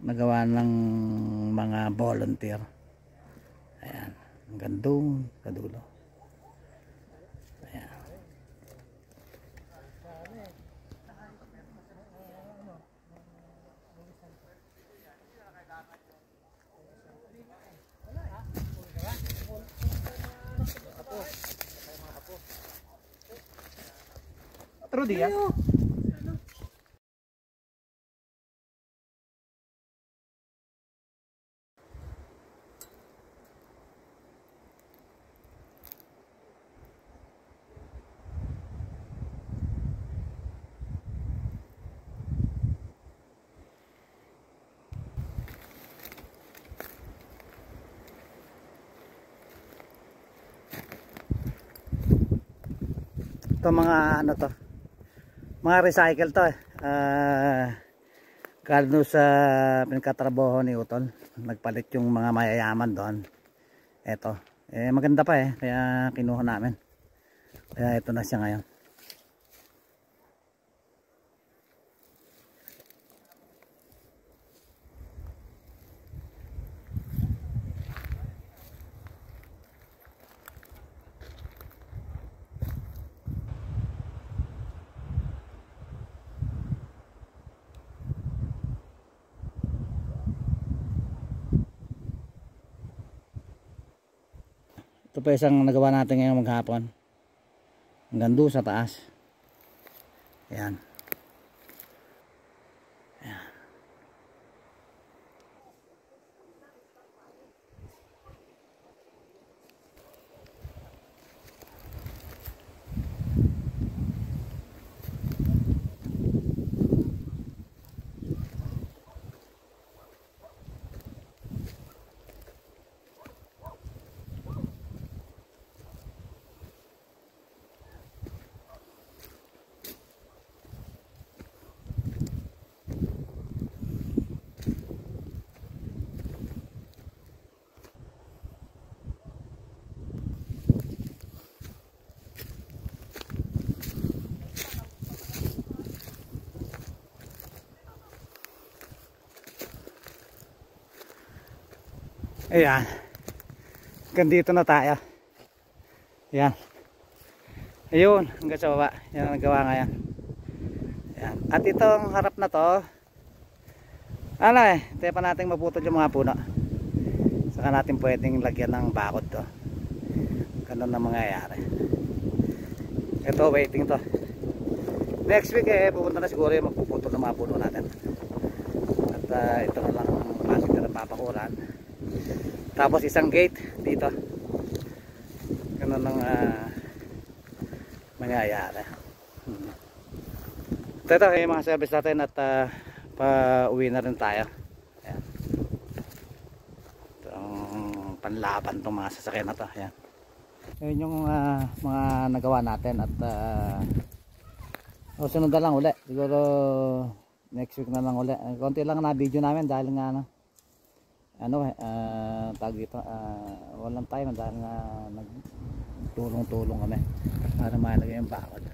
nagawa ng mga volunteer. Ayan, hanggang doon sa dulo. Ayan. Trudy ya? Ito mga ano to, mga recycle to galing sa pinagkatrabaho ni Utol, nagpalit yung mga mayayaman doon. Eto maganda pa kaya kinuha namin, kaya ito na siya ngayon. Ito pa isang nagawa natin ngayong maghapon, hanggang doon sa taas. Ayan. Ayan. Ayan, hanggang dito na tayo. Ayan, ayun, hanggang sa baba. Yan ang nagawa ngayon. Ayan. At itong harap na to, tayo pa natin maputol yung mga puno, saka natin pwedeng lagyan ng bakod to. Ganun na mangyayari. Ito, waiting to. Next week pupunta na siguro yung magpuputol ng mga puno natin. At ito na lang ang klaseng na napapakulan. Tapos isang gate dito. Ganun ang mangyayari. Ito yung mga service natin at pa-uwi na rin tayo. Ayan. Ito ang panlaban itong mga sasakyan na to. Ayan. Yun yung mga nagawa natin at sunod na lang uli. Siguro next week na lang uli. Konti lang na video namin dahil nga tag dito, walang time dahil nga nagtulong-tulong kami para malagay yung bakod.